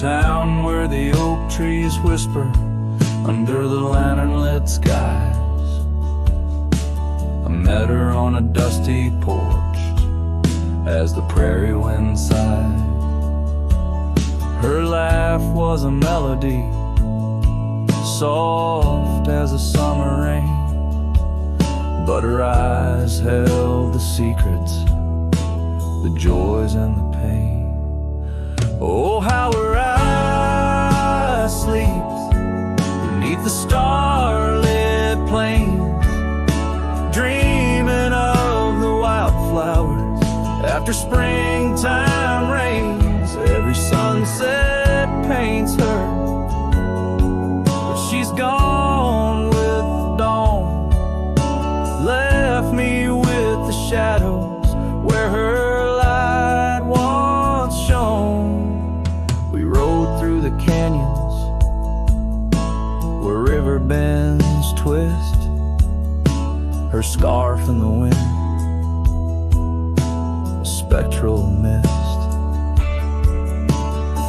town where the oak trees whisper under the lantern-lit skies. I met her on a dusty porch as the prairie wind sighed. Her laugh was a melody, soft as a summer rain, but her eyes held the secrets, the joys and the pain. Oh, how her eyes sleeps beneath the starlit plains, dreaming of the wildflowers after springtime rains. Every sunset paints her, but she's gone with the dawn, left me with the shadows where her light once shone. We rode through the canyons where river bends twist, her scarf in the wind, a spectral mist.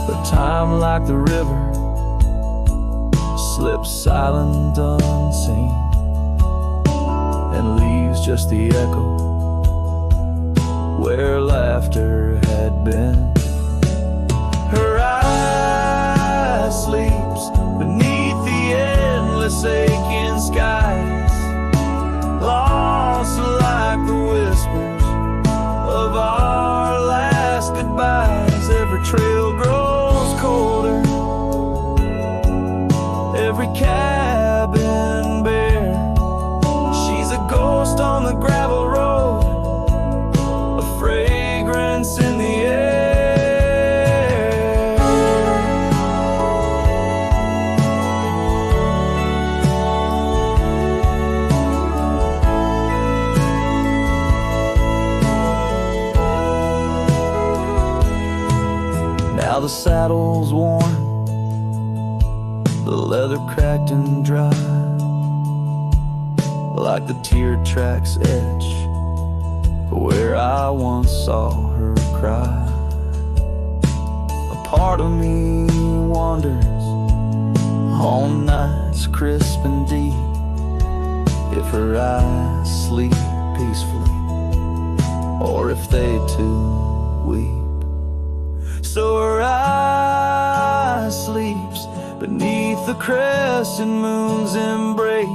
But time, like the river, slips silent unseen and leaves just the echo where laughter had been. Her eye sleeps beneath the endless aching skies, lost like the whispers of our last goodbyes. Every trail grows colder, every cabin bare. She's a ghost on the gravel road, a fragrance in the air. Now the saddle's worn, the leather cracked and dry, like the tear tracks etch where I once saw her cry. A part of me wonders on nights crisp and deep if her eyes sleep peacefully or if they too weep. So her eyes sleeps beneath the crescent moon's embrace.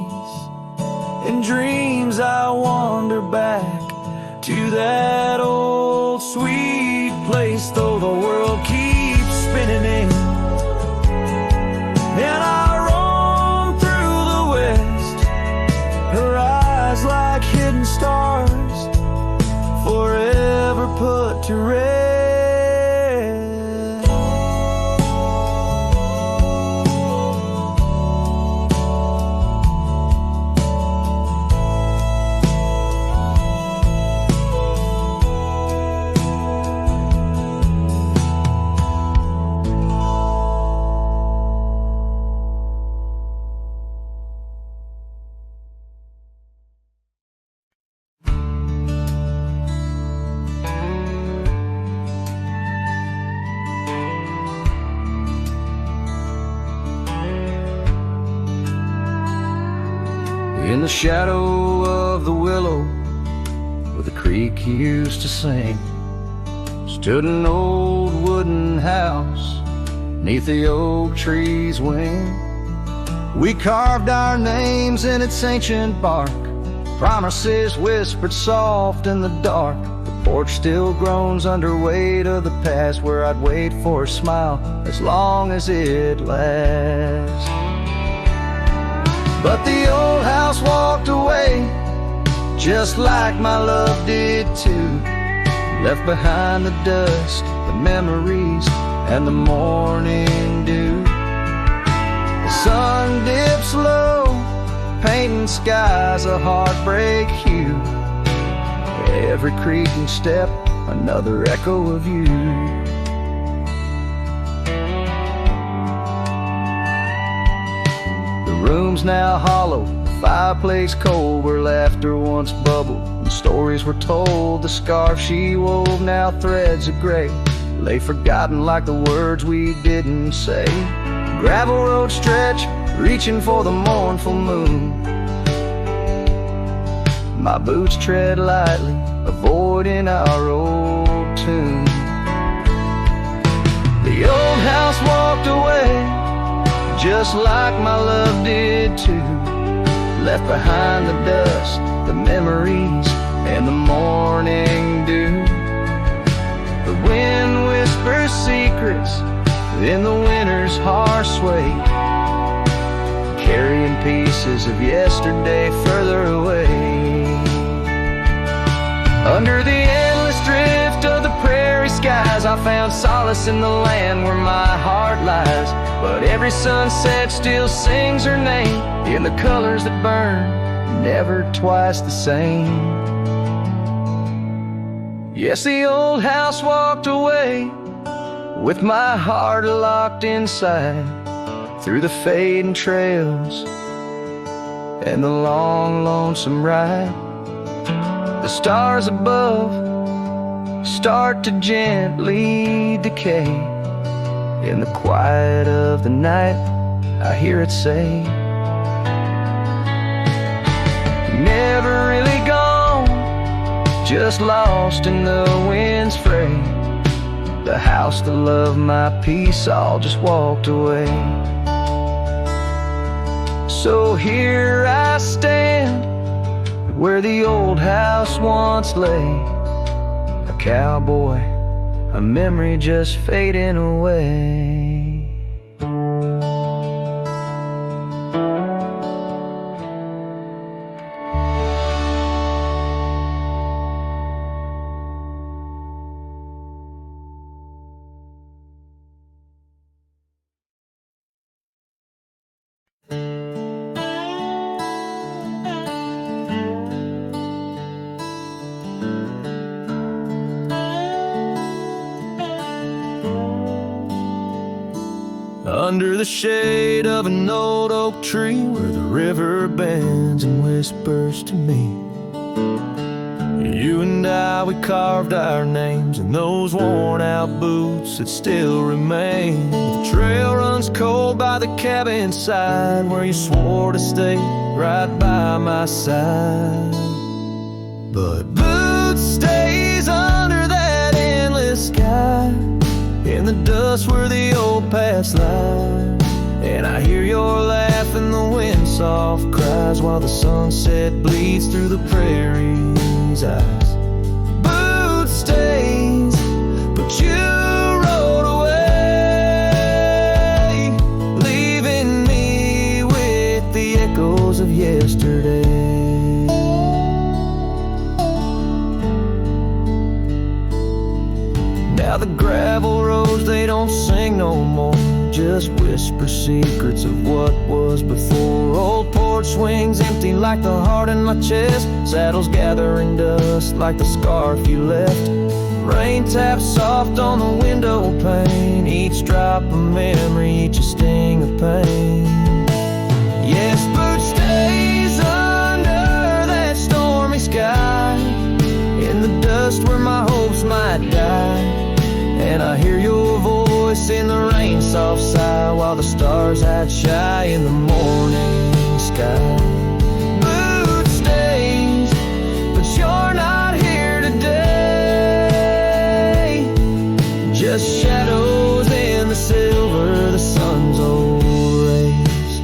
In dreams I wander back to that old sweet place, though the world keeps spinning in, and I roam through the west. Her eyes like hidden stars, forever put to rest. In the shadow of the willow where the creek used to sing, stood an old wooden house neath the oak tree's wing. We carved our names in its ancient bark, promises whispered soft in the dark. The porch still groans under weight of the past, where I'd wait for a smile as long as it lasts. But the old house walked away, just like my love did too. Left behind the dust, the memories, and the morning dew. The sun dips low, painting skies a heartbreak hue. Every creaking step, another echo of you. The room's now hollow, the fireplace cold, where laughter once bubbled and stories were told. The scarf she wove now threads of gray, lay forgotten like the words we didn't say. Gravel road stretch, reaching for the mournful moon. My boots tread lightly, avoiding our old tune. The old house walked away, just like my love did too. Left behind the dust, the memories, and the morning dew. The wind whispers secrets in the winter's harsh sway, carrying pieces of yesterday further away. Under the endless drift of the prairie skies, I found solace in the land where my heart lies. But every sunset still sings her name in the colors that burn, never twice the same. Yes, the old house walked away with my heart locked inside, through the fading trails and the long, lonesome ride. The stars above start to gently decay. In the quiet of the night, I hear it say, never really gone, just lost in the wind's fray. The house, the love, my peace, all just walked away. So here I stand, where the old house once lay, a cowboy, a memory just fading away. Under the shade of an old oak tree, where the river bends and whispers to me, you and I, we carved our names in those worn out boots that still remain. The trail runs cold by the cabin side, where you swore to stay right by my side. But boots stays under that endless sky, in the dust where the old past lies. And I hear your laugh and the wind soft cries, while the sunset bleeds through the prairie's eyes. Boot stains, but you rode away, leaving me with the echoes of yesterday. Now the gravel roads, they don't sing no more, just whisper secrets of what was before. Old porch swings empty like the heart in my chest, saddles gathering dust like the scarf you left. Rain taps soft on the window pane, each drop a memory, each a sting of pain. Yes, boot stays under that stormy sky, in the dust where my hopes might die. And I hear your voice in the rain soft sigh, while the stars hide shy in the morning sky. Boot stains, but you're not here today, just shadows in the silver of the sun's old rays.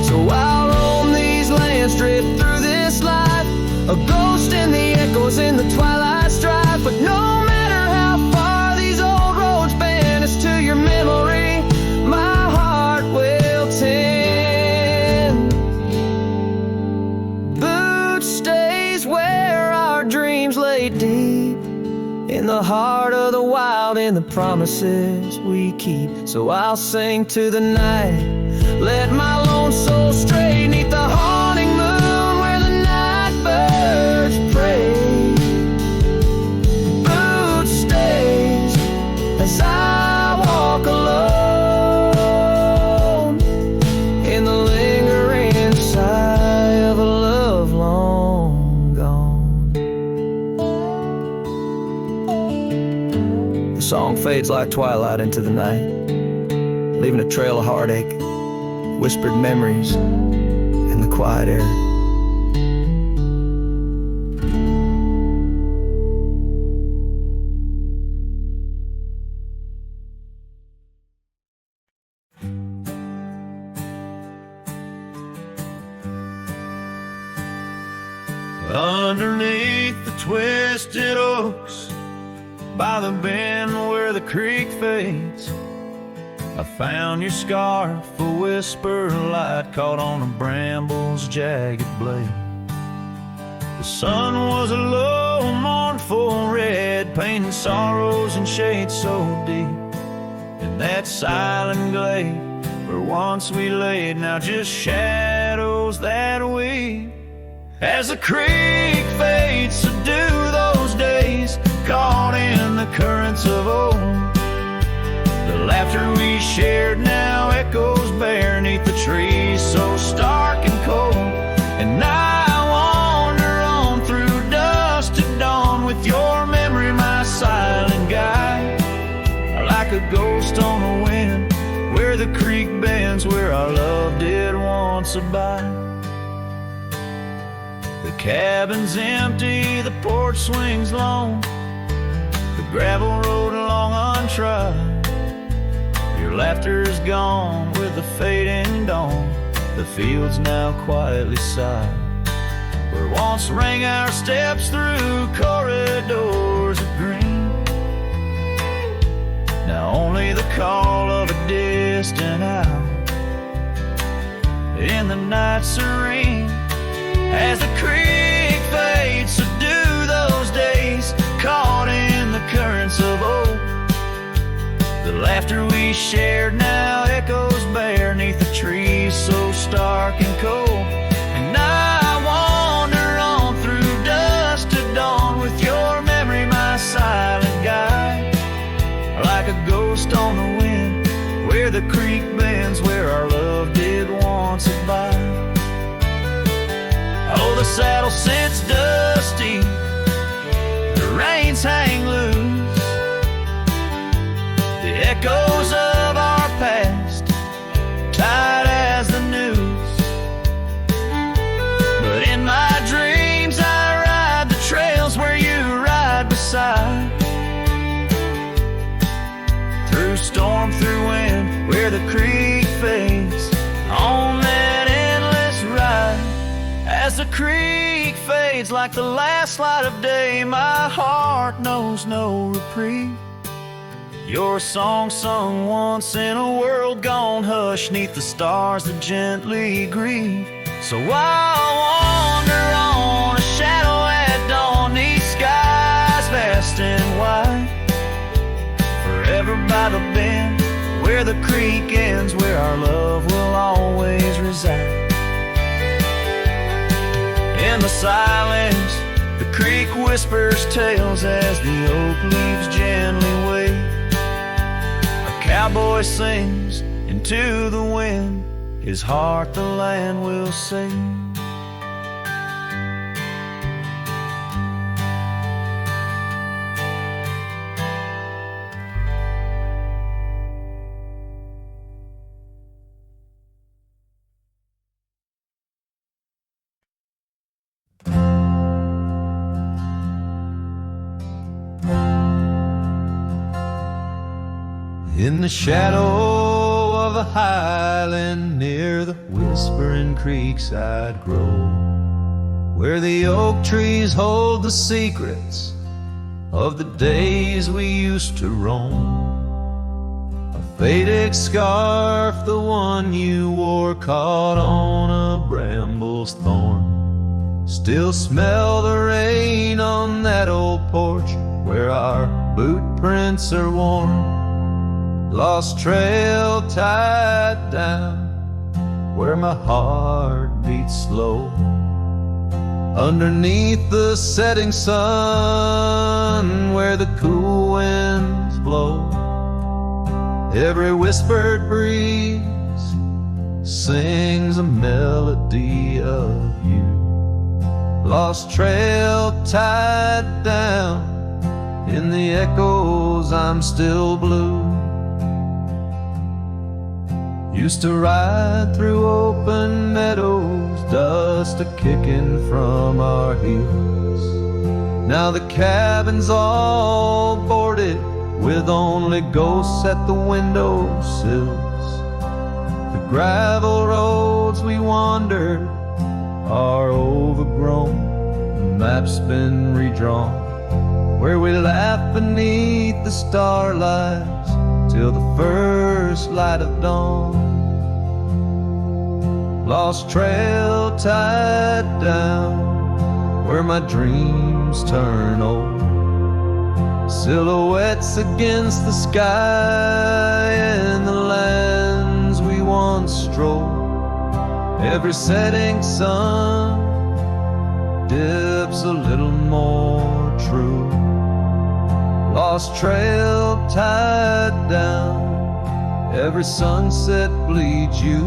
So I'll roam these lands, drift through this life, a ghost in the echoes in the twilight strife. But no matter how far these old roads bend us to your memory, my heart will tend. Boot stays where our dreams lay deep, in the heart of the wild, in the promises we keep. So I'll sing to the night, let my lone soul stray 'neath the haunting moon, where the night birds pray. Boot stays as I walk alone, in the lingering sigh of a love long gone. fades like twilight into the night, leaving a trail of heartache, whispered memories in the quiet air. Underneath the twisted oaks, by the bend where the creek fades, I found your scarf, a whisper of light caught on a bramble's jagged blade. The sun was a low, mournful red, painting sorrows in shades so deep. In that silent glade where once we laid, now just shadows that weep. As the creek fades, so do those days, caught in the currents of old. The laughter we shared now echoes bare 'neath the trees so stark and cold. And I wander on through dusk to dawn with your memory, my silent guide, like a ghost on the wind where the creek bends, where our love did once abide. The cabin's empty, the porch swings long, the gravel road along untried. Your laughter's gone with the fading dawn, the fields now quietly sigh. Where once rang our steps through corridors of green, now only the call of a distant owl in the night serene. As the creek fades, so do those days, caught in the currents of old. The laughter we shared now echoes bare 'neath the trees so stark and cold. And I wander on through dusk to dawn with your memory, my silent guide, like a ghost on the wind where the creek bends, where our love did once abide. Oh, the saddle sits dusty, the reins hang loose, the echoes of our past tight as the noose. But in my dreams I ride the trails where you ride beside, through storm, through wind, where the creek fades, on that endless ride. As the creek fades like the last light of day, my heart knows no reprieve. Your song sung once in a world gone hush, 'neath the stars that gently grieve. So I'll wander on, a shadow at dawn, 'neath skies vast and wide, forever by the bend where the creek ends, where our love will always reside. In the silence, the creek whispers tales as the oak leaves gently wave. A cowboy sings into the wind, his heart the land will sing. In the shadow of a highland near the whispering creekside grove, where the oak trees hold the secrets of the days we used to roam, a faded scarf, the one you wore, caught on a bramble's thorn. Still smell the rain on that old porch where our boot prints are worn. Lost trail tied down where my heart beats slow. Underneath the setting sun, where the cool winds blow, every whispered breeze sings a melody of you. Lost trail tied down In the echoes I'm still blue. Used to ride through open meadows, dust a-kicking from our heels. Now the cabin's all boarded, with only ghosts at the windowsills. The gravel roads we wandered are overgrown, the map's been redrawn, where we laugh beneath the starlight till the first light of dawn. Lost trail tied down where my dreams turn old, silhouettes against the sky and the lands we once strolled. Every setting sun dips a little more true. Lost trail tied down, every sunset bleeds you.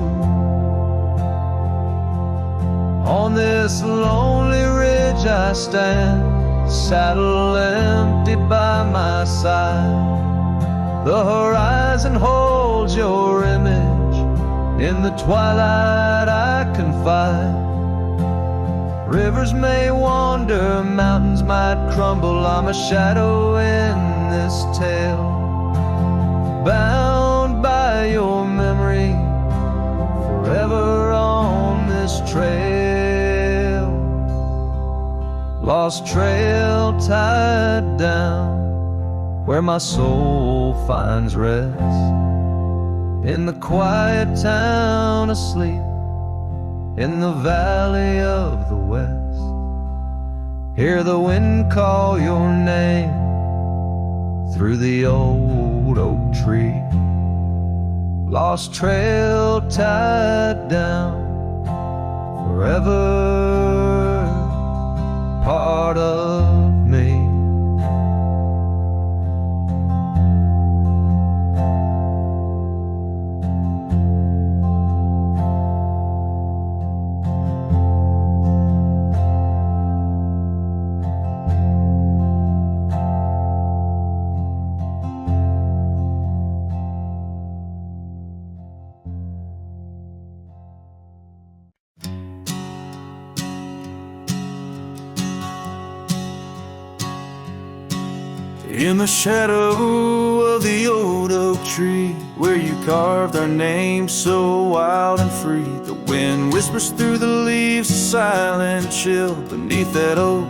On this lonely ridge I stand, saddle empty by my side. The horizon holds your image, in the twilight I confide. Rivers may wander, mountains might crumble, I'm a shadow in this tale, bound by your memory, forever on this trail. Lost trail tied down, where my soul finds rest, in the quiet town asleep, in the valley of the west. Hear the wind call your name through the old oak tree. Lost trail tied down, forever part of me. In the shadow of the old oak tree, where you carved our names so wild and free, the wind whispers through the leaves, a silent chill beneath that oak.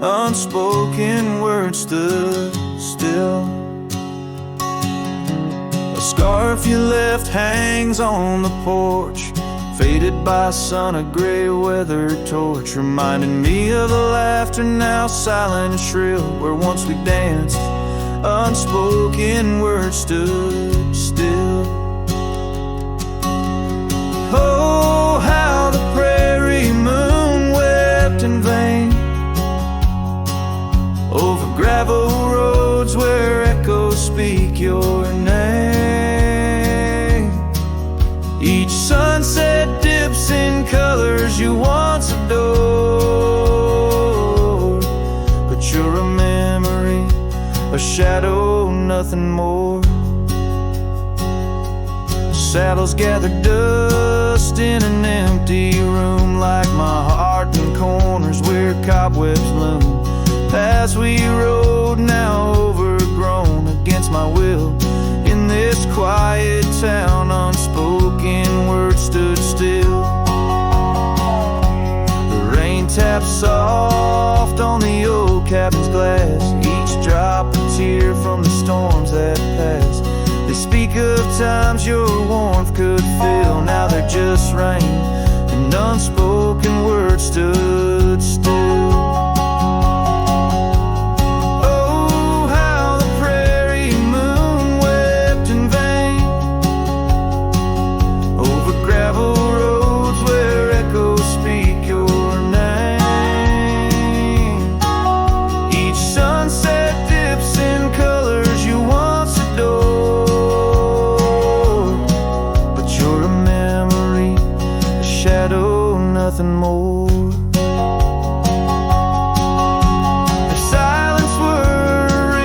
Unspoken words stood still. A scarf you left hangs on the porch, faded by sun, a gray weathered torch, reminding me of the laughter now silent and shrill, where once we danced, unspoken words stood still. Oh, how the prairie moon wept in vain over gravel roads where echoes speak your name. Each sunset dips in colors you once adored, but you're a memory, a shadow, nothing more. Saddles gather dust in an empty room, like my heart in corners where cobwebs loom. Paths we rode now overgrown against my will. In this quiet town, unspoken words stood still. The rain taps soft on the old cabin's glass, each drop a tear from the storms that passed. They speak of times your warmth could fill, now they're just rain, and unspoken words stood still. Nothing more. If silence were a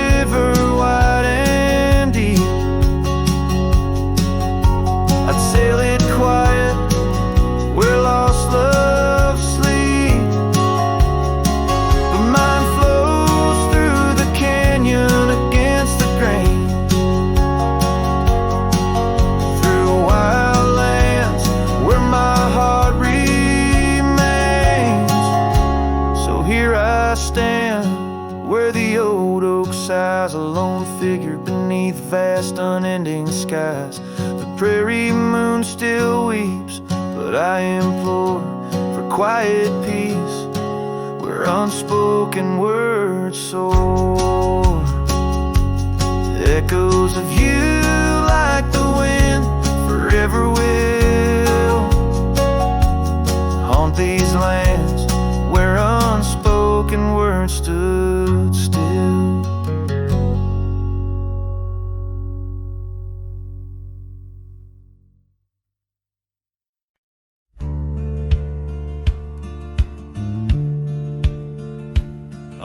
vast unending skies. The prairie moon still weeps, but I implore for quiet peace where unspoken words soar. Echoes of you like the wind forever will haunt these lands where unspoken words stood still.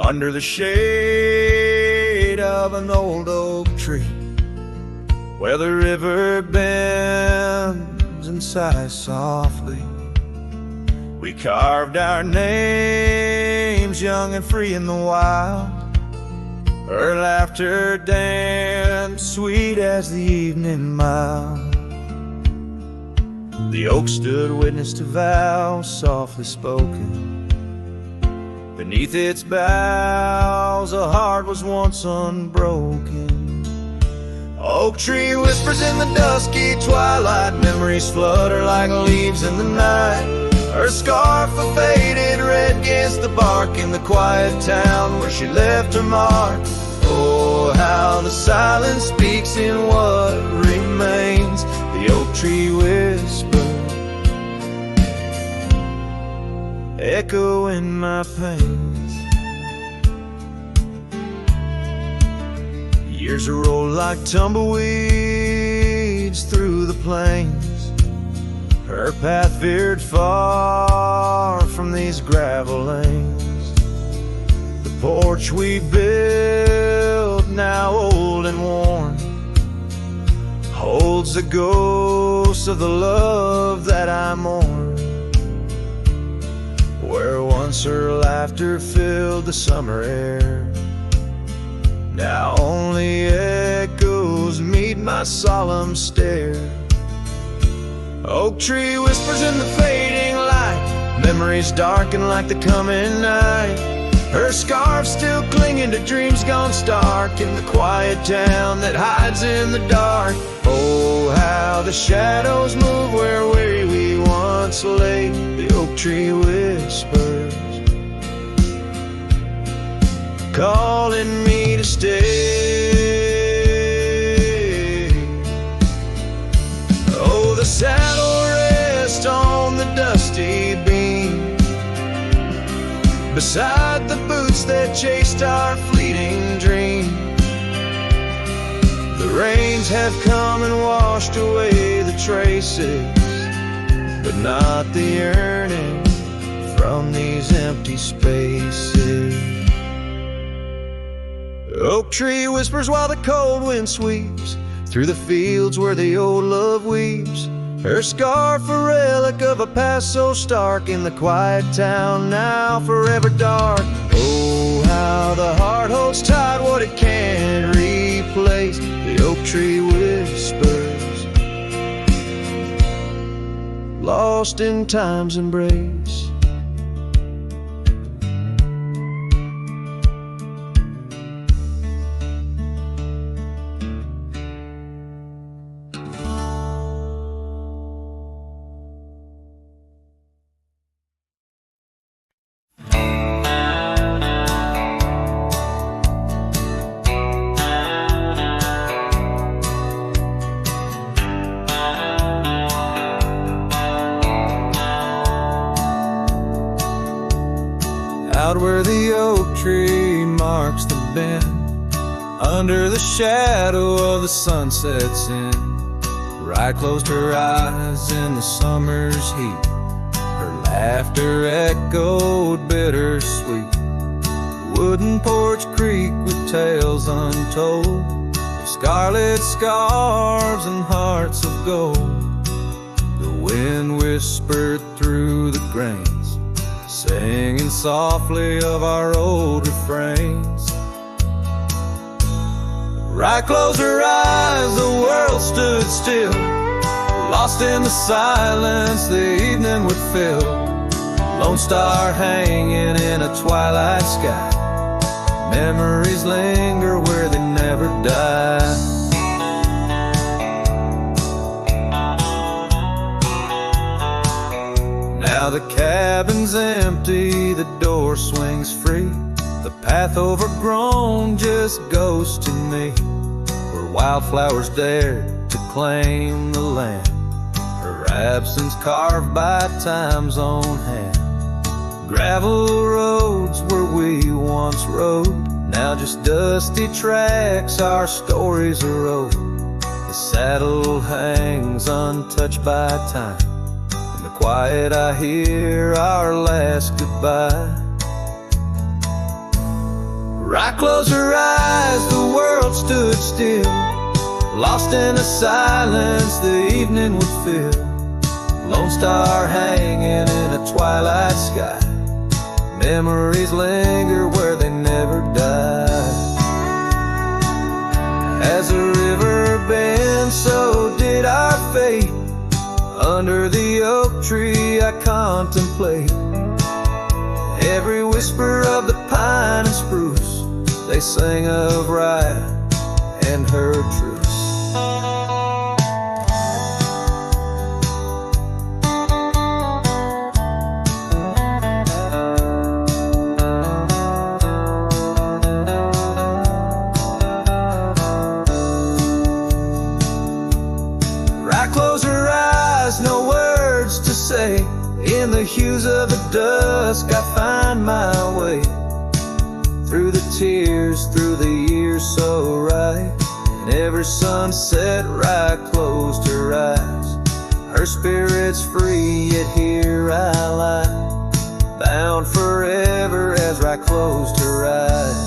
Under the shade of an old oak tree, where the river bends and sighs softly, we carved our names young and free in the wild. Her laughter danced sweet as the evening mild. The oak stood witness to vows softly spoken. Beneath its boughs a heart was once unbroken. Oak tree whispers in the dusky twilight, memories flutter like leaves in the night. Her scarf a faded red against the bark in the quiet town where she left her mark. Oh, how the silence speaks in what remains. The oak tree whispers, echo in my pains. Years roll like tumbleweeds through the plains. Her path veered far from these gravel lanes. The porch we built, now old and worn, holds the ghost of the love that I mourn. Where once her laughter filled the summer air, now only echoes meet my solemn stare. Oak tree whispers in the fading light, memories darken like the coming night. Her scarf still clinging to dreams gone stark in the quiet town that hides in the dark. Oh, how the shadows move where we once lay. The oak tree whispers, calling me to stay. Oh, the saddle rests on the dusty beam beside the boots that chased our fleeting dream. The rains have come and washed away the traces, but not the yearning from these empty spaces. Oak tree whispers while the cold wind sweeps through the fields where the old love weeps. Her scarf a relic of a past so stark in the quiet town now forever dark. Oh, how the heart holds tight what it can't replace. The oak tree whispers, lost in time's embrace. Out where the oak tree marks the bend, under the shadow of the sunsets in, Rye closed her eyes in the summer's heat. Her laughter echoed bittersweet. Wooden porch creak with tales untold, scarlet scarves and hearts of gold. The wind whispered through the grains, singing softly of our old refrains. Rye closed her eyes, the world stood still, lost in the silence the evening would fill. Lone star hanging in a twilight sky, memories linger where they never die. Now the cabin's empty, the door swings free. The path overgrown just goes to me, where wildflowers dare to claim the land, her absence carved by time's own hand. Gravel roads where we once rode, now just dusty tracks, our stories are old. The saddle hangs untouched by time. In the quiet I hear our last goodbye. Right, close her eyes, the world stood still, lost in a silence the evening would fill. Lone star hanging in a twilight sky. Memories linger where they never die. As the river bends, so did our fate. Under the oak tree I contemplate every whisper of the pine and spruce. They sang of riot and her truce. In the hues of the dusk I find my way, through the tears, through the years so right. And every sunset right closed her eyes. Her spirit's free, yet here I lie, bound forever as right closed her eyes.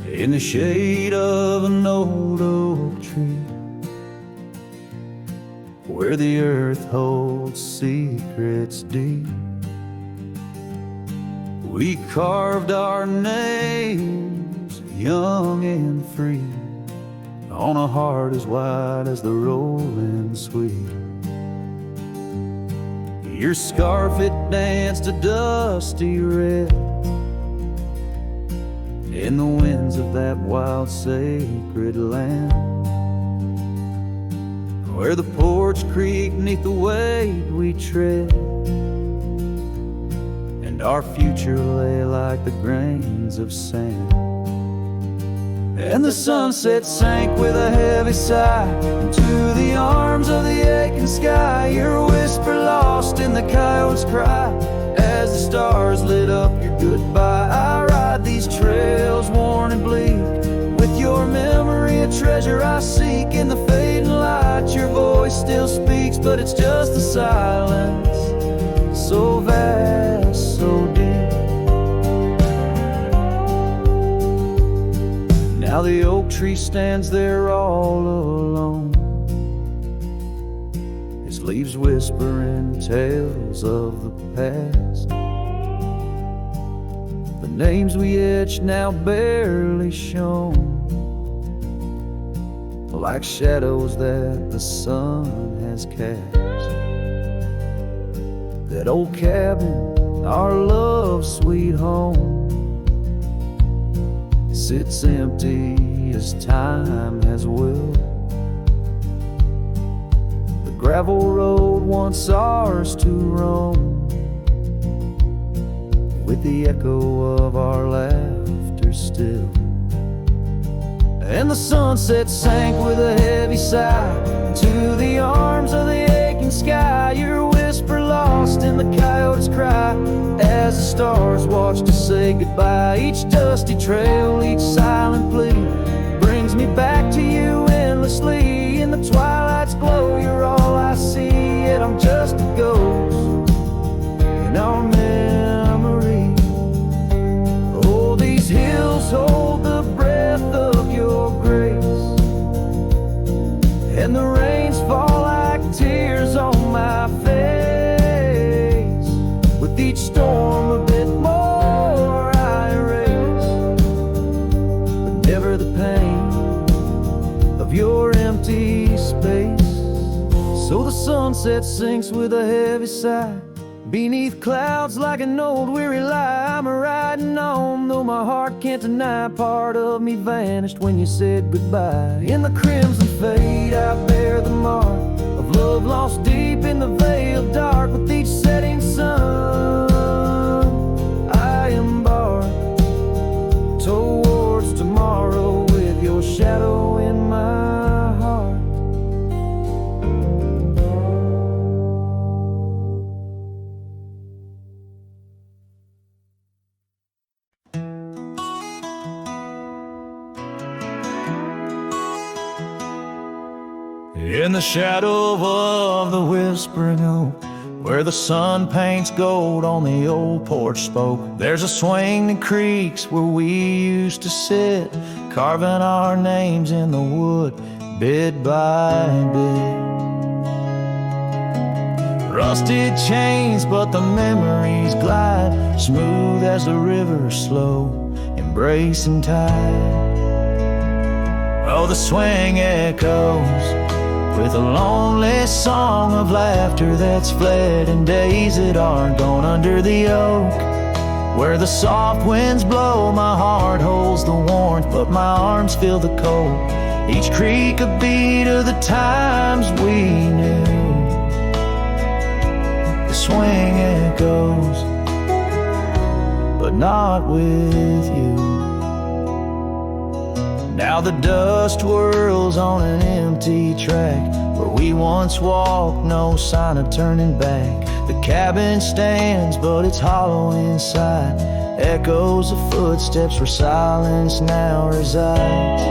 In the shade of an old oak tree, where the earth holds secrets deep, we carved our names, young and free, on a heart as wide as the rolling sweet. Your scarf, it danced a dusty red in the winds of that wild sacred land, where the porch creaked neath the weight we tread, and our future lay like the grains of sand. And the sunset sank with a heavy sigh into the arms of the aching sky. Your whisper lost in the coyote's cry as the stars lit up your goodbye. I ride these trails worn and bleak, with your memory a treasure I seek. In the fading light your voice still speaks, but it's just a silence so vast, so deep. Now the oak tree stands there all alone, its leaves whispering tales of the past. The names we etched now barely shown, like shadows that the sun has cast. That old cabin, our love's sweet home, sits empty as time has willed. The gravel road once ours to roam, with the echo of our laughter still. And the sunset sank with a heavy sigh to the arms of the aching sky. Your whisper lost in the coyote's cry as the stars watched us say goodbye. Each dusty trail, each silent plea brings me back to you endlessly. In the twilight's glow, you're all I see, yet I'm just a ghost in our memory. Oh, these hills hold the breath of your grace, and the rains fall like tears on my face. With each storm a bit more I erase sunset sinks with a heavy sigh. Beneath clouds like an old weary lie, I'm riding on, though my heart can't deny. Part of me vanished when you said goodbye. In the crimson fade I bear the mark of love lost deep in the veil dark. With each setting sun I embark towards tomorrow with your shadow in my heart. In the shadow of the whispering oak, where the sun paints gold on the old porch spoke, there's a swing that creaks where we used to sit, carving our names in the wood, bit by bit. Rusted chains, but the memories glide, smooth as the river, slow, embracing tide. Oh, the swing echoes with a lonely song of laughter that's fled, and days that aren't gone under the oak. Where the soft winds blow, my heart holds the warmth, but my arms feel the cold. Each creak a beat of the times we knew. The swing echoes, but not with you. Now the dust whirls on an empty track, where we once walked, no sign of turning back. The cabin stands, but it's hollow inside, echoes of footsteps where silence now resides.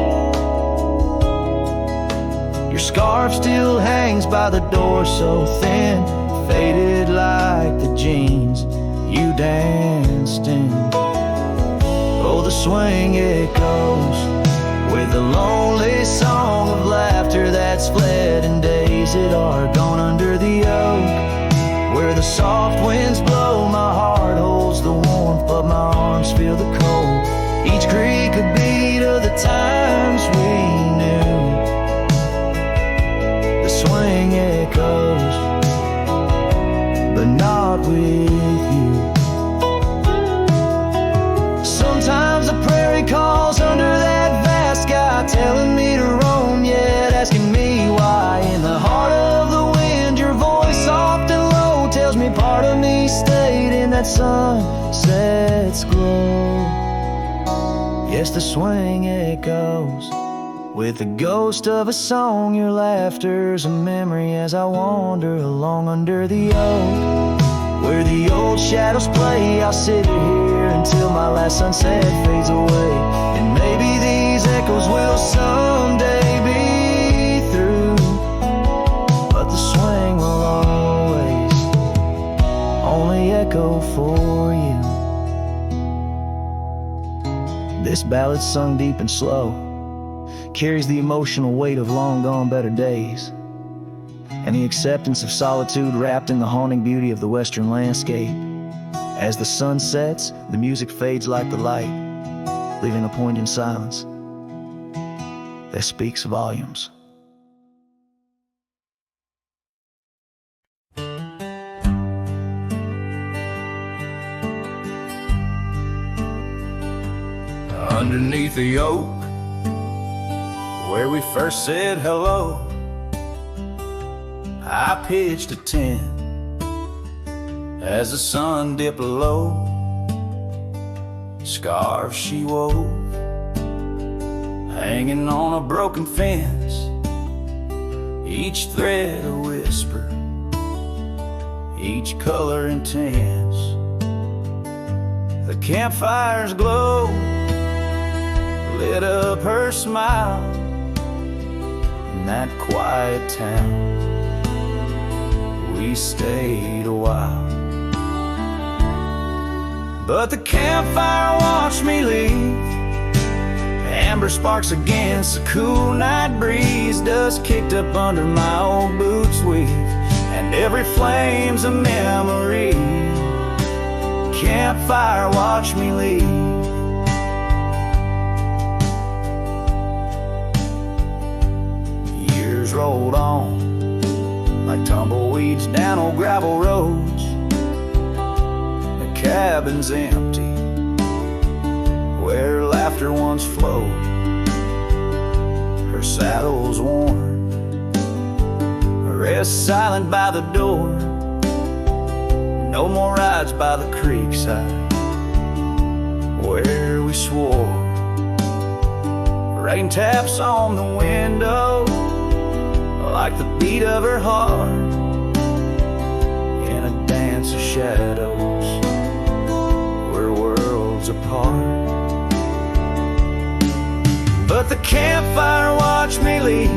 Your scarf still hangs by the door, so thin, faded like the jeans you danced in. Oh, the swing echoes with a lonely song of laughter that's fled, and days that are gone under the oak. Where the soft winds blow, my heart holds the warmth, but my arms feel the cold. Each creak a beat of the times we knew. The swing echoes, but not with you. Sometimes the prairie calls under that sky, telling me to roam, yet asking me why. In the heart of the wind, your voice soft and low tells me part of me stayed in that sunset's glow. Yes, the swing echoes with the ghost of a song. Your laughter's a memory as I wander along under the oak. Where the old shadows play, I'll sit here until my last sunset fades away. And maybe these echoes will someday be through, but the swing will always only echo for you. This ballad's sung deep and slow, carries the emotional weight of long gone better days, and the acceptance of solitude wrapped in the haunting beauty of the western landscape. As the sun sets, the music fades like the light, leaving a poignant silence that speaks volumes. Underneath the oak, where we first said hello, I pitched a tent as the sun dipped low. Scarves she wove, hanging on a broken fence, each thread a whisper, each color intense. The campfire's glow lit up her smile in that quiet town. We stayed a while, but the campfire watched me leave. Amber sparks against the cool night breeze, dust kicked up under my old boot sleeve, and every flame's a memory. Campfire watched me leave. Years rolled on, like tumbleweeds down old gravel roads. The cabin's empty, where laughter once flowed. Her saddle's worn, rest silent by the door. No more rides by the creekside, where we swore. Rain taps on the window, like the beat of her heart, in a dance of shadows, we're worlds apart. But the campfire watched me leave,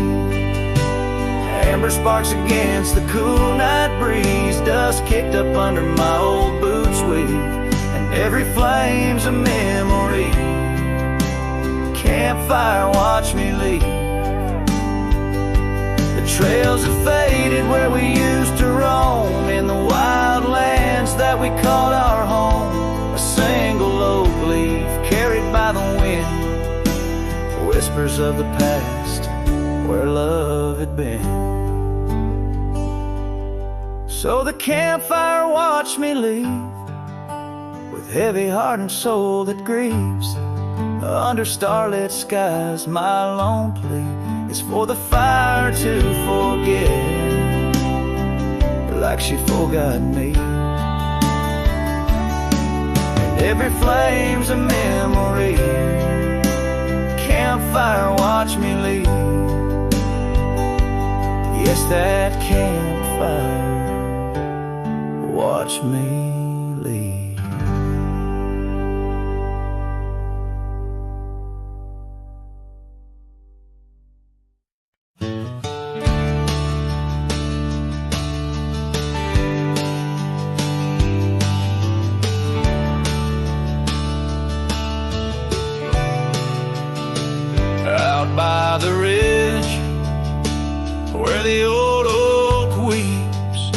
amber sparks against the cool night breeze, dust kicked up under my old boots weave, and every flame's a memory. Campfire watched me leave. The trails have faded where we used to roam, in the wild lands that we called our home. A single oak leaf carried by the wind, whispers of the past where love had been. So the campfire watched me leave, with heavy heart and soul that grieves. Under starlit skies, my lone plea is for the fire to forget, like she forgot me. And every flame's a memory. Campfire watch me leave. Yes, that campfire watch me leave. By the ridge where the old oak weeps,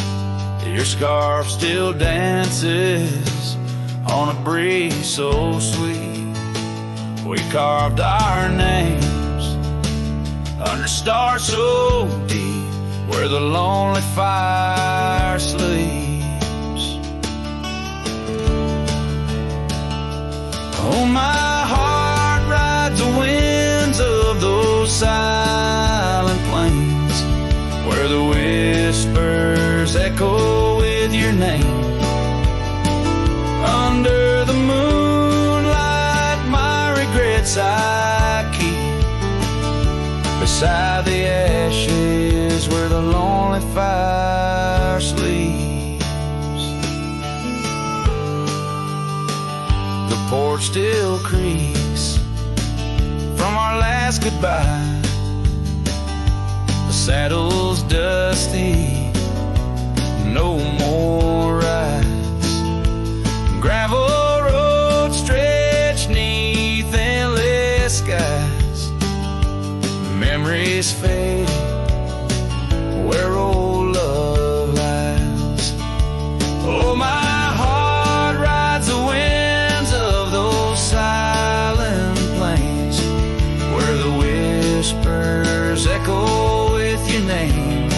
your scarf still dances on a breeze so sweet. We carved our names under stars so deep, where the lonely fire sleeps. Oh, my heart rides the winds of those silent plains, where the whispers echo with your name. Under the moonlight, my regrets I keep beside the ashes where the lonely fire sleeps. The porch still creaks from our last goodbye. The saddle's dusty, no more rides. Gravel roads stretch neath endless skies. Memories fade where old love lies. Oh, my heart rides the winds of those silent plains, where the whispers echo with your name.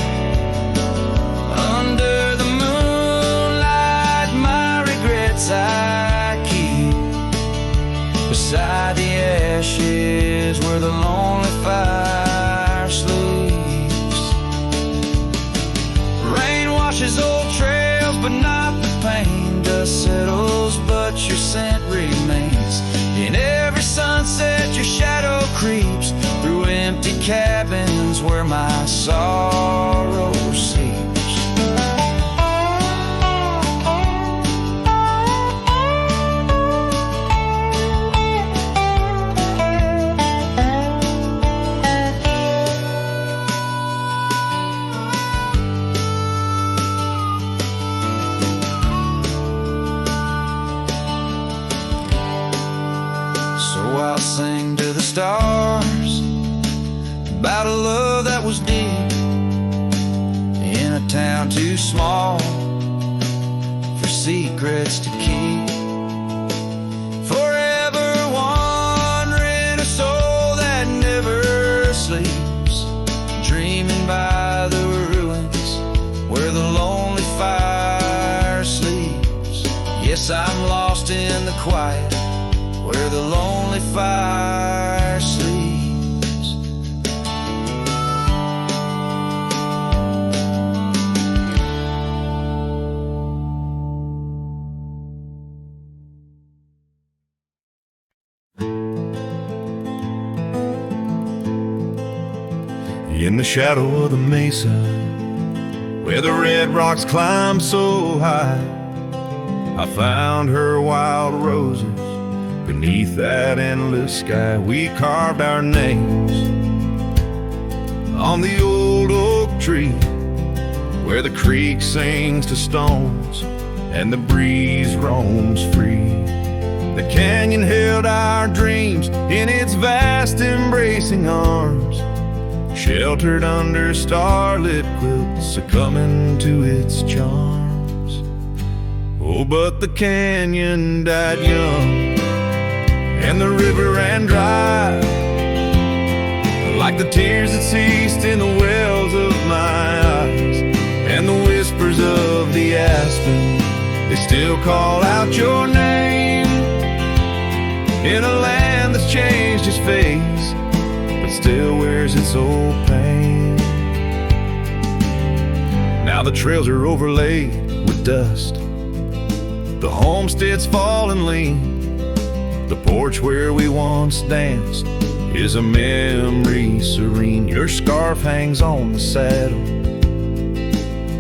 Under the moonlight, my regrets I keep beside the ashes where the lonely fire sleeps. Rain washes old trails, but not the pain. Dust settles, but your scent remains. In every sunset, your shadow creeps through empty cabins where my sorrow seeps. So I'll sing to the stars about a love that was deep in a town too small for secrets to keep. Forever wandering, a soul that never sleeps, dreaming by the ruins Guess I'm lost in the quiet where the lonely fire sleeps. In the shadow of the mesa, where the red rocks climb so high, I found her wild roses. Beneath that endless sky, we carved our names on the old oak tree, where the creek sings to stones and the breeze roams free. The canyon held our dreams in its vast embracing arms, sheltered under starlit quilts, succumbing to its charms. Oh, but the canyon died young, and the river ran dry, like the tears that ceased in the wells of my eyes. And the whispers of the aspen, they still call out your name, in a land that's changed its face, but still wears its old pain. Now the trails are overlaid with dust, the homestead's fallen lean. The porch where we once danced is a memory serene. Your scarf hangs on the saddle,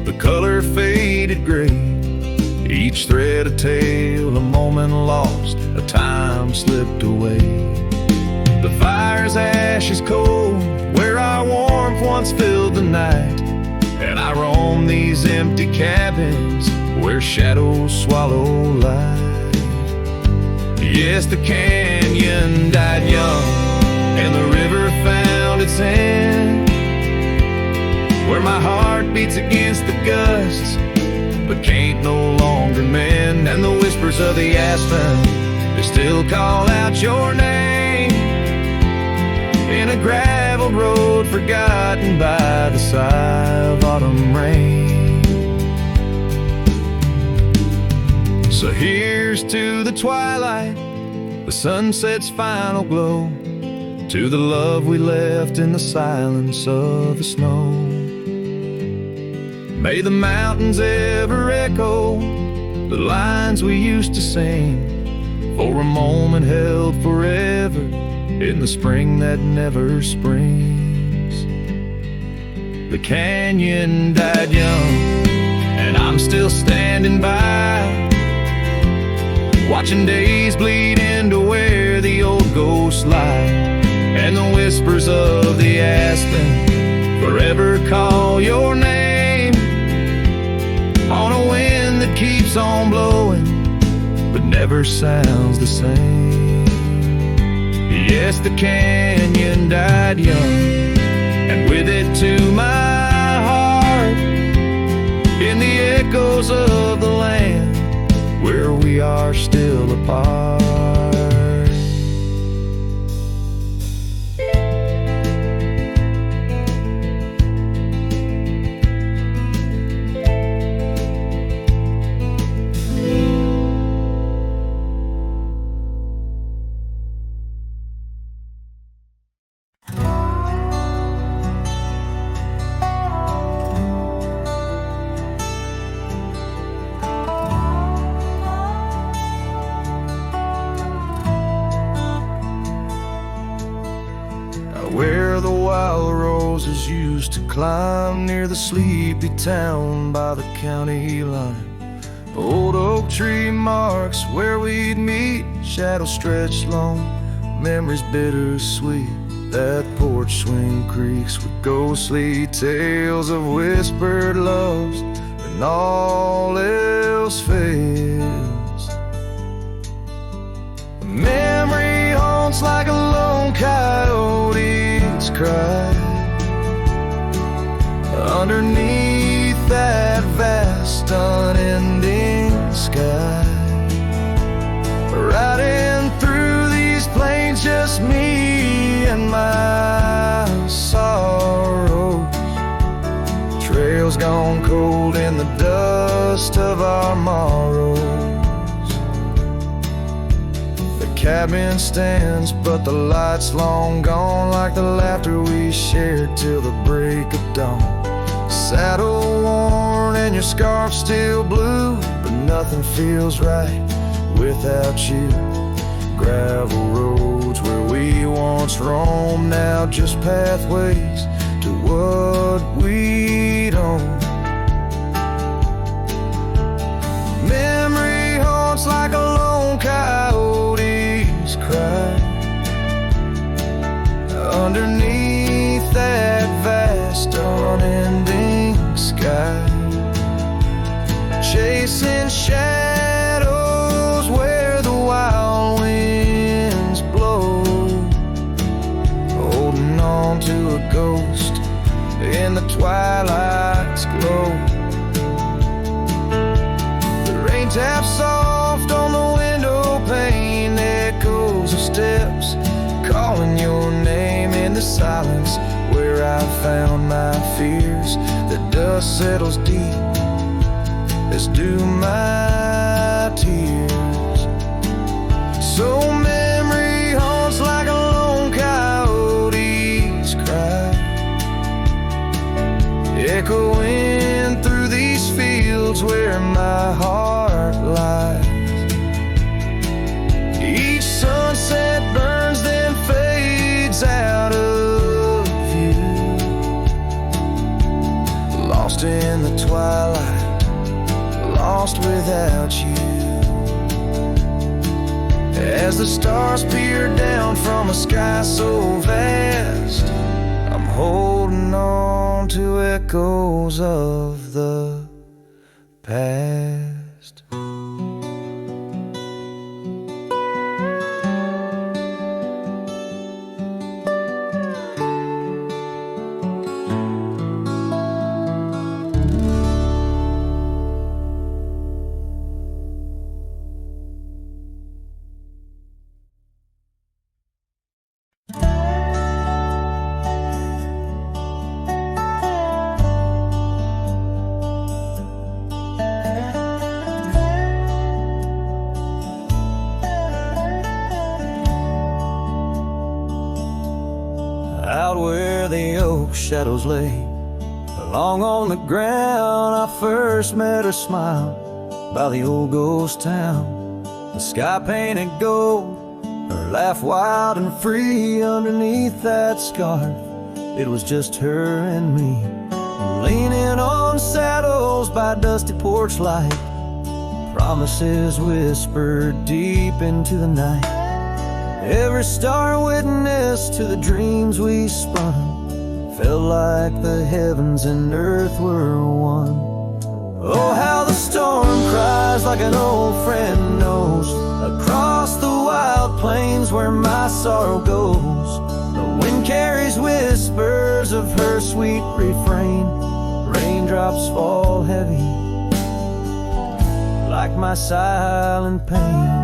the color faded gray, each thread a tale, a moment lost, a time slipped away. The fire's ashes cold, where our warmth once filled the night, and I roam these empty cabins where shadows swallow light. Yes, the canyon died young, and the river found its end, where my heart beats against the gusts, but can't no longer mend. And the whispers of the aspen, they still call out your name, in a gravel road forgotten by the sigh of autumn rain. So here's to the twilight, the sunset's final glow, to the love we left in the silence of the snow. May the mountains ever echo the lines we used to sing, for a moment held forever in the spring that never springs. The canyon died young, and I'm still standing by, watching days bleed into where the old ghosts lie. And the whispers of the aspen forever call your name, on a wind that keeps on blowing but never sounds the same. Yes, the canyon died young, and with it to my heart, in the echoes of the land where we are still apart. Where the wild roses used to climb, near the sleepy town by the county line. Old oak tree marks where we'd meet, shadows stretched long, memories bittersweet. That porch swing creaks with ghostly tales of whispered loves, and all else fails. Memory haunts like a lone coyote's cry underneath that vast unending sky. Riding through these plains, just me and my sorrows. Trails gone cold in the dust of our morrows. cabin stands, but the light's long gone, like the laughter we shared till the break of dawn. Saddle worn and your scarf still blue, but nothing feels right without you. Gravel roads where we once roamed, now just pathways to what we'd own. Memory haunts like a lone coyote's cry underneath that vast unending sky, chasing shadows where the wild winds blow, holding on to a ghost in the twilight's glow. The rain taps soft on the window pane, echoes of steps calling your name in the silence where I found my fears. The dust settles deep, as do my tears. So memory haunts like a lone coyote's cry, echoing through these fields where my heart lies. Each sunset burns then fades out of view, lost in the twilight, lost without you. As the stars peer down from a sky so vast, I'm holding on to echoes of the past. Out where the oak shadows lay, along on the ground I first met her smile, by the old ghost town. The sky painted gold, her laugh wild and free underneath that scarf. It was just her and me, leaning on saddles by dusty porch light, promises whispered deep into the night. Every star witness to the dreams we spun, felt like the heavens and earth were one. Oh, how the storm cries like an old friend knows, across the wild plains where my sorrow goes. The wind carries whispers of her sweet refrain, raindrops fall heavy like my silent pain.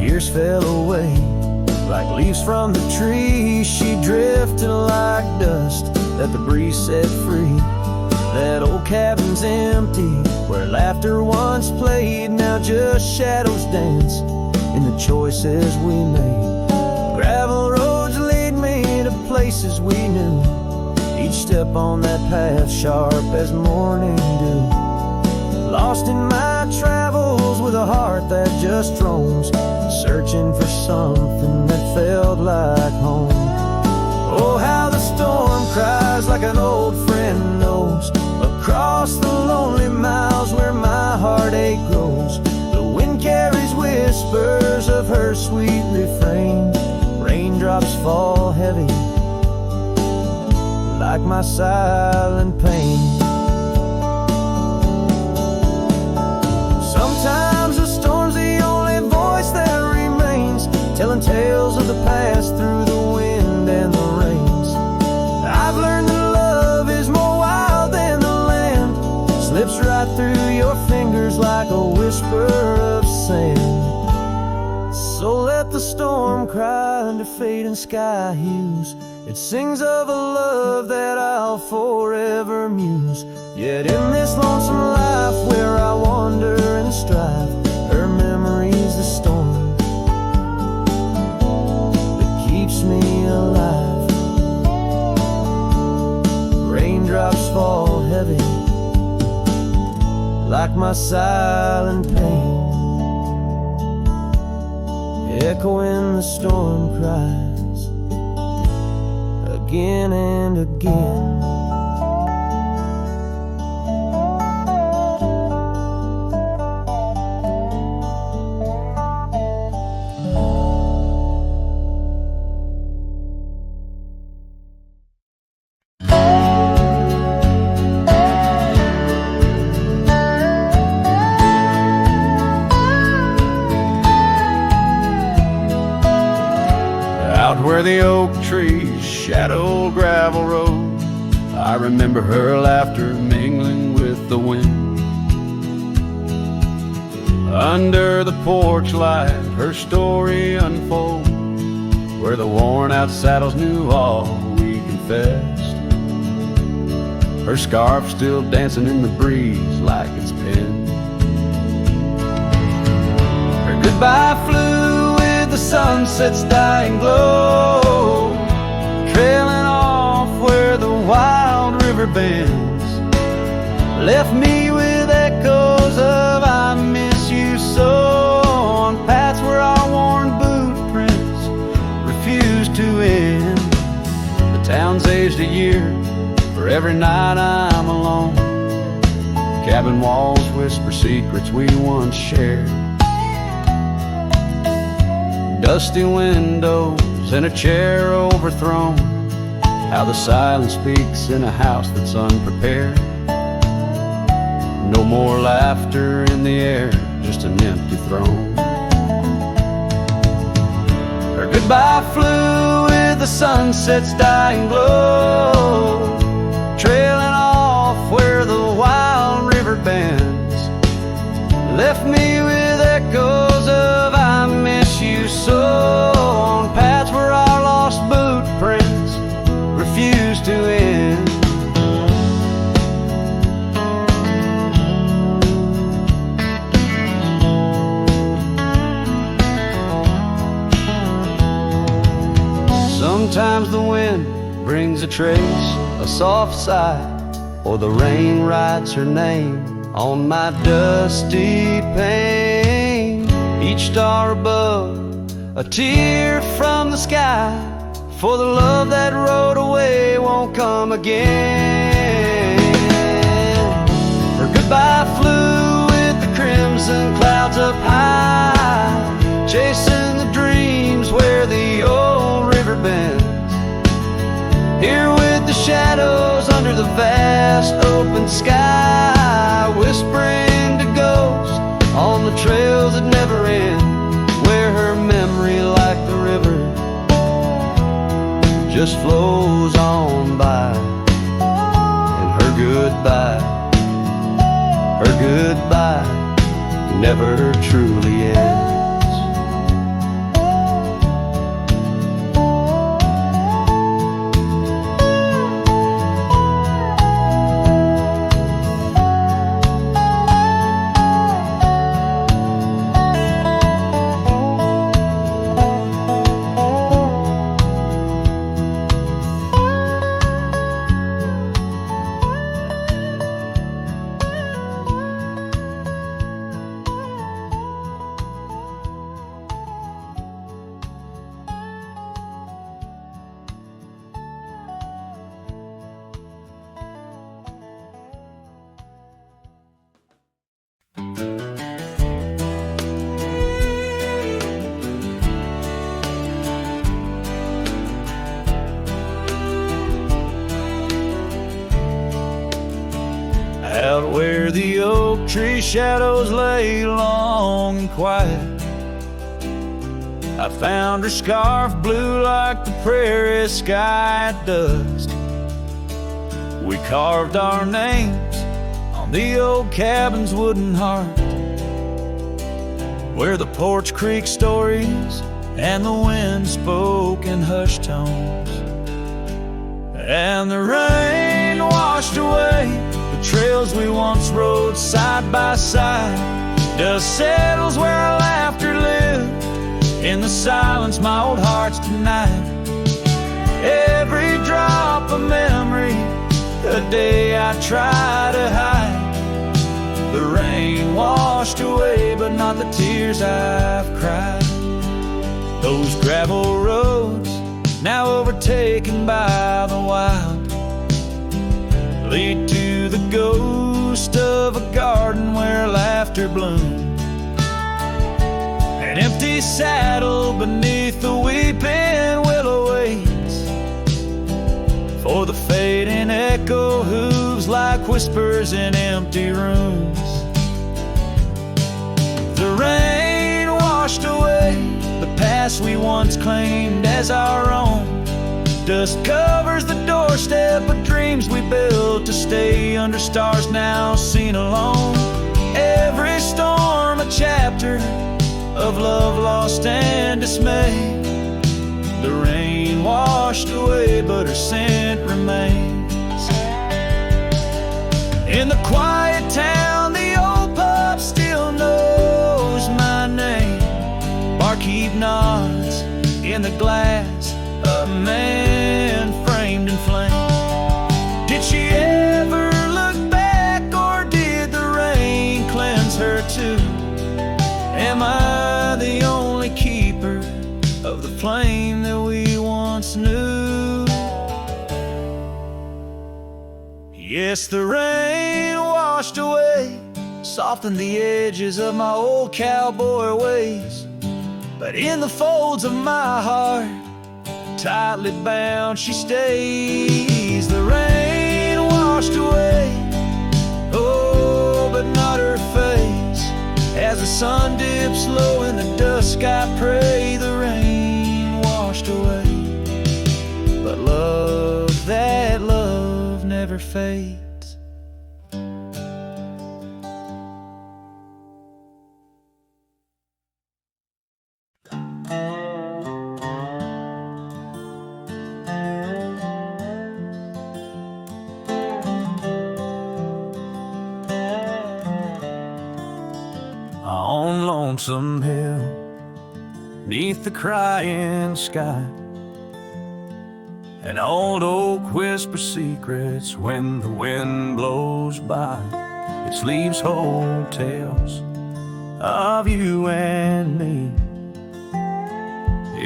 Years fell away like leaves from the tree. She drifted like dust that the breeze set free. That old cabin's empty, where laughter once played. Now just shadows dance in the choices we made. Gravel roads lead me to places we knew, each step on that path sharp as morning dew. Lost in my travels with a heart that just roams, searching for something that felt like home. Oh, how the storm cries like an old friend knows, across the lonely miles where my heartache grows. The wind carries whispers of her sweet refrain, raindrops fall heavy like my silent pain. Sometimes the storm's the only voice that remains, telling tales of the past through the wind and the rains. I've learned that love is more wild than the land, slips right through your fingers like a whisper of sand. So let the storm cry under fading sky hues. It sings of a love that I'll forever muse, Yet in this lonesome life where I wander and strive, her memory's the storm that keeps me alive. Raindrops fall heavy like my silent pain, echoing the storm cries again and again. Where the oak trees shadow gravel road, I remember her laughter mingling with the wind. Under the porch light, her story unfolds, where the worn out saddles knew all we confessed. Her scarf still dancing in the breeze like it's pinned. Her goodbye flew with the sunset's dying glow, trailing off where the wild river bends, left me with echoes of I miss you so, on paths where our worn boot prints refuse to end. The town's aged a year for every night I'm alone. Cabin walls whisper secrets we once shared. Dusty windows and a chair overthrown, how the silence speaks in a house that's unprepared. No more laughter in the air, just an empty throne. Her goodbye flew with the sunset's dying glow, trailing off where the wild river bends, left me with echoes of I miss you so, on paths where our lost boot prints refuse to end. Sometimes the wind brings a trace, a soft sigh, or the rain writes her name on my dusty pane. Each star above, a tear from the sky, for the love that rode away won't come again. Her goodbye flew with the crimson clouds up high, chasing the dreams where the old river bends. Here with the shadows under the vast open sky, whispering to ghosts on the trails that never end, where her memory like the river just flows on by, and her goodbye never truly ends. Out where the oak tree shadows lay long and quiet, I found her scarf blue like the prairie sky at dusk. We carved our names on the old cabin's wooden heart, where the porch creak stories and the wind spoke in hushed tones. And the rain washed away the trails we once rode side by side. Dust settles where our laughter lived, in the silence my old heart's denied. Every drop of memory, a day I try to hide. The rain washed away, but not the tears I've cried. Those gravel roads, now overtaken by the wild, lead to the ghost of a garden where laughter bloomed. An empty saddle beneath the weeping willow waits for the fading echo hooves like whispers in empty rooms. The rain washed away the past we once claimed as our own. Dust covers the doorstep of dreams we built to stay under stars now seen alone. Every storm a chapter of love lost and dismay. The rain washed away, but her scent remains. In the quiet town, the old pub still knows my name. Barkeep nods in the glass, a man framed in flame. Did she ever look back, or did the rain cleanse her too? Am I the only keeper of the flame that we once knew? Yes, the rain washed away, softened the edges of my old cowboy ways. But in the folds of my heart, tightly bound she stays. The rain washed away, oh, but not her face. As the sun dips low in the dusk, I pray the rain washed away. But love, that love never fades. On Lonesome Hill, neath the crying sky, an old oak whispers secrets when the wind blows by. Its leaves hold tales of you and me,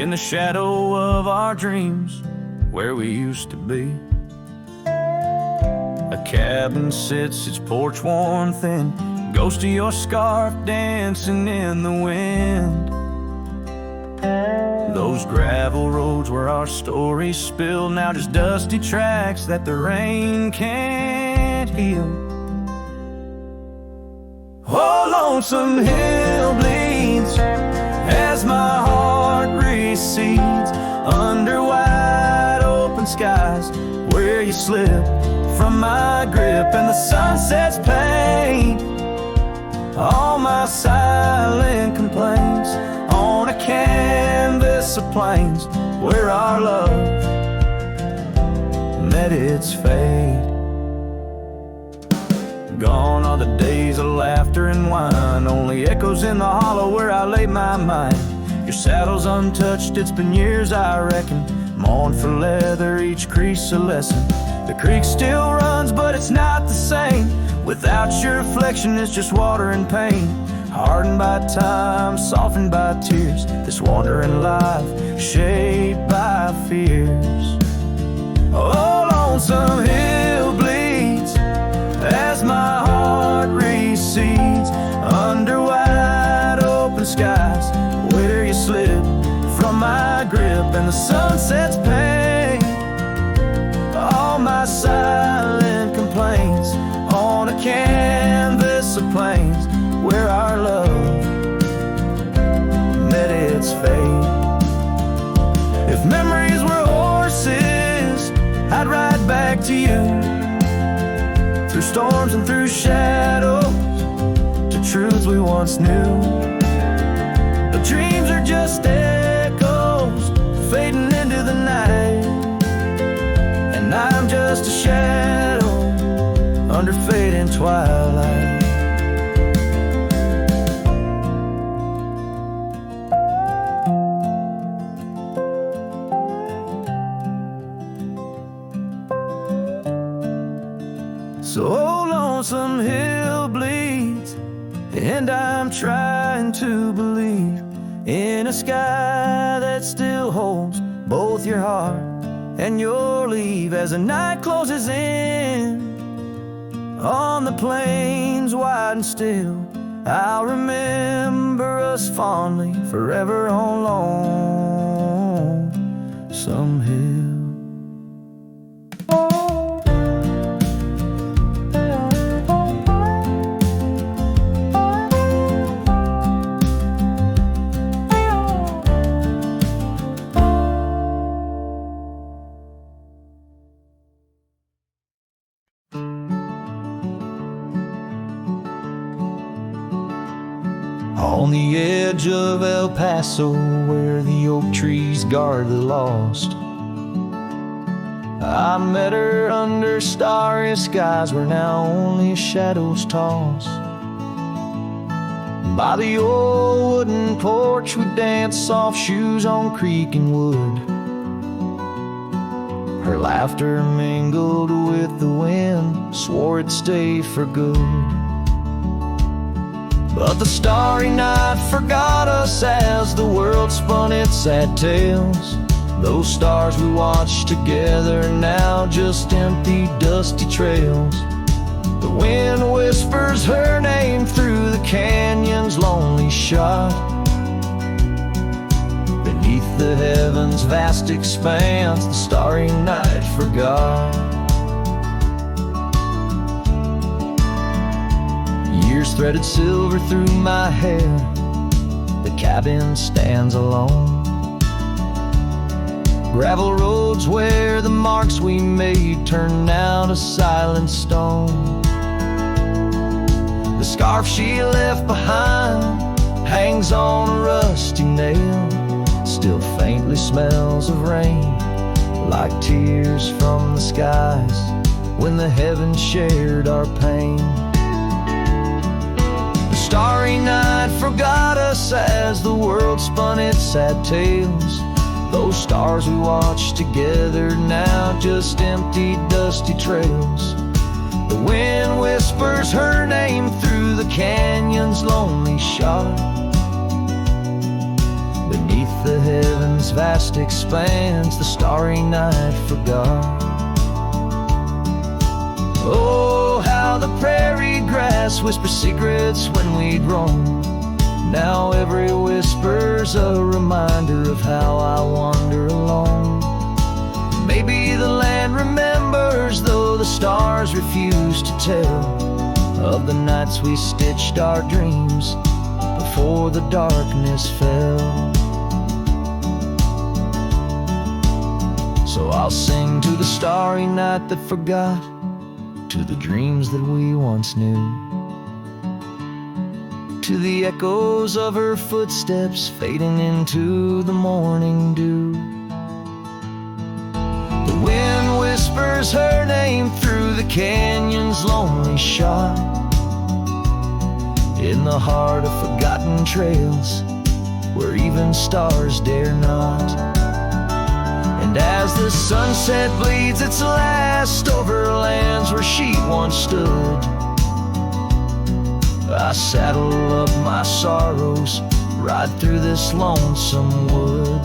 in the shadow of our dreams where we used to be. A cabin sits, its porch worn thin, ghost of your scarf dancing in the wind. Those gravel roads where our stories spill, now just dusty tracks that the rain can't heal. Oh, Lonesome Hill bleeds as my heart recedes under wide open skies where you slip from my grip and the sunset's pain. All my silent complaints on a canvas of plains where our love met its fate. Gone are the days of laughter and wine, only echoes in the hollow where I lay my mind. Your saddle's untouched, it's been years I reckon, mourn for leather, each crease a lesson. The creek still runs, but it's not the same. Without your reflection, it's just water and pain. Hardened by time, softened by tears, this wandering life shaped by fears. Oh, Lonesome Hill bleeds as my heart recedes under wide open skies where you slip from my grip and the sunset's pain. All my silent complaints on a canvas of plains where our love met its fate. If memories were horses, I'd ride back to you, through storms and through shadows, to truths we once knew. But dreams are just echoes fading into the night, and I'm just a shadow under fading twilight. So lonesome hill bleeds, and I'm trying to believe in a sky that still holds both your heart and your leave. As the night closes in on the plains wide and still, I'll remember us fondly forever on lonesome hill. On the edge of El Paso, where the oak trees guard the lost, I met her under starry skies where now only shadows toss. By the old wooden porch we danced soft shoes on creek and wood. Her laughter mingled with the wind, swore it'd stay for good. But the starry night forgot us as the world spun its sad tales. Those stars we watched together now just empty, dusty trails. The wind whispers her name through the canyon's lonely shot. Beneath the heavens' vast expanse, the starry night forgot. Years threaded silver through my hair, the cabin stands alone. Gravel roads where the marks we made turn now to silent stone. The scarf she left behind hangs on a rusty nail, still faintly smells of rain, like tears from the skies when the heavens shared our pain. The starry night forgot us as the world spun its sad tales. Those stars we watched together now just empty, dusty trails. The wind whispers her name through the canyon's lonely shot. Beneath the heavens' vast expanse, the starry night forgot. Oh, how the prairie grass whispers secrets when we'd roam. Now every whisper's a reminder of how I wander alone. Maybe the land remembers, though the stars refuse to tell, of the nights we stitched our dreams before the darkness fell. So I'll sing to the starry night that forgot, to the dreams that we once knew, to the echoes of her footsteps fading into the morning dew. The wind whispers her name through the canyon's lonely shot. In the heart of forgotten trails, where even stars dare not. And as the sunset bleeds its last over lands where she once stood, I saddle up my sorrows, ride through this lonesome wood,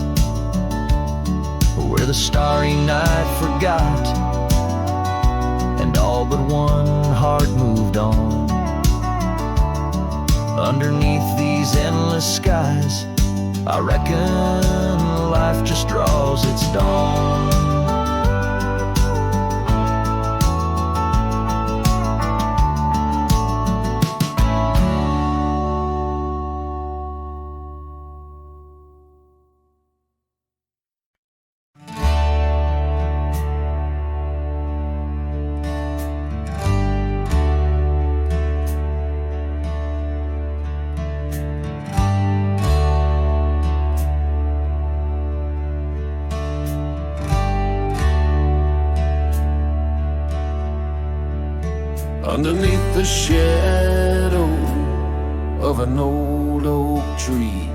where the starry night forgot, and all but one heart moved on. Underneath these endless skies, I reckon life just draws its dawn. underneath the shadow of an old oak tree,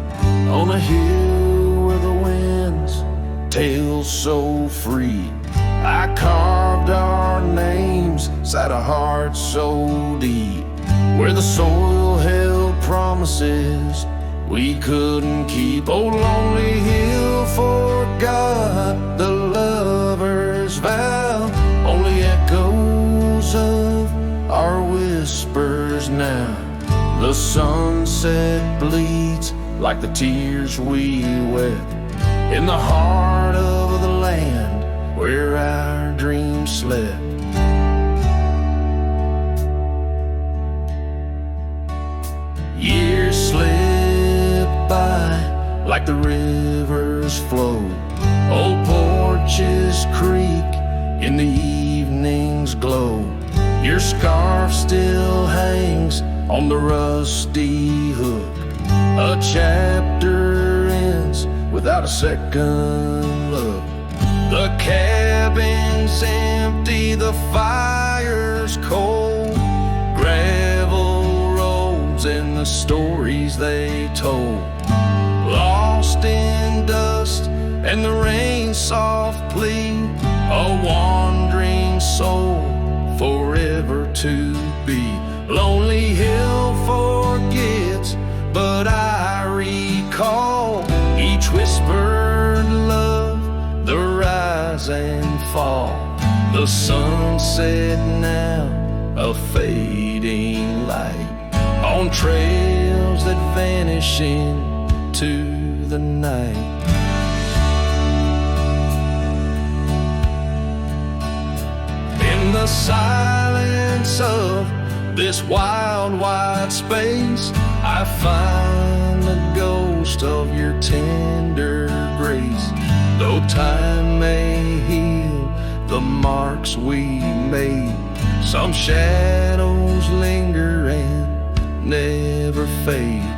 on a hill where the winds tale so free. I carved our names inside a heart so deep, where the soil held promises we couldn't keep. Oh, lonely hill, forgot the lover's vow, only echoes of our whispers now. The sunset bleeds like the tears we wept in the heart of the land where our dreams slept. Years slip by like the rivers flow. Old porches creak in the evening's glow. Your scarf still hangs on the rusty hook. A chapter ends without a second look. The cabin's empty, the fire's cold. Gravel roads and the stories they told, lost in dust and the rain's soft plea. A wandering soul forever to be. Lonely hill forgets, but I recall each whispered love, the rise and fall. The sunset now, a fading light on trails that vanish into the night. In the silence of this wild, wide space, I find the ghost of your tender grace. Though time may heal the marks we made, some shadows linger and never fade.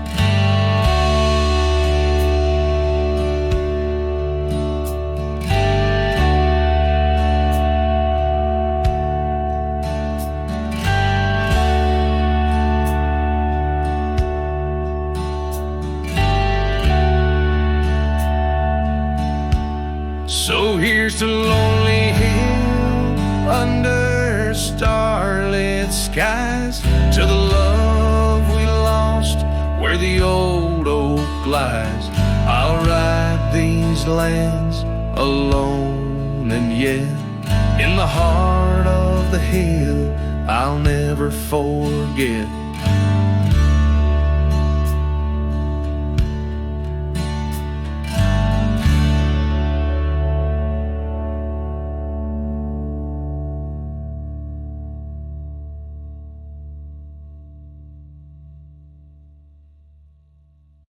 So here's to Lonely Hill under starlit skies, to the love we lost where the old oak lies. I'll ride these lands alone, and yet in the heart of the hill I'll never forget.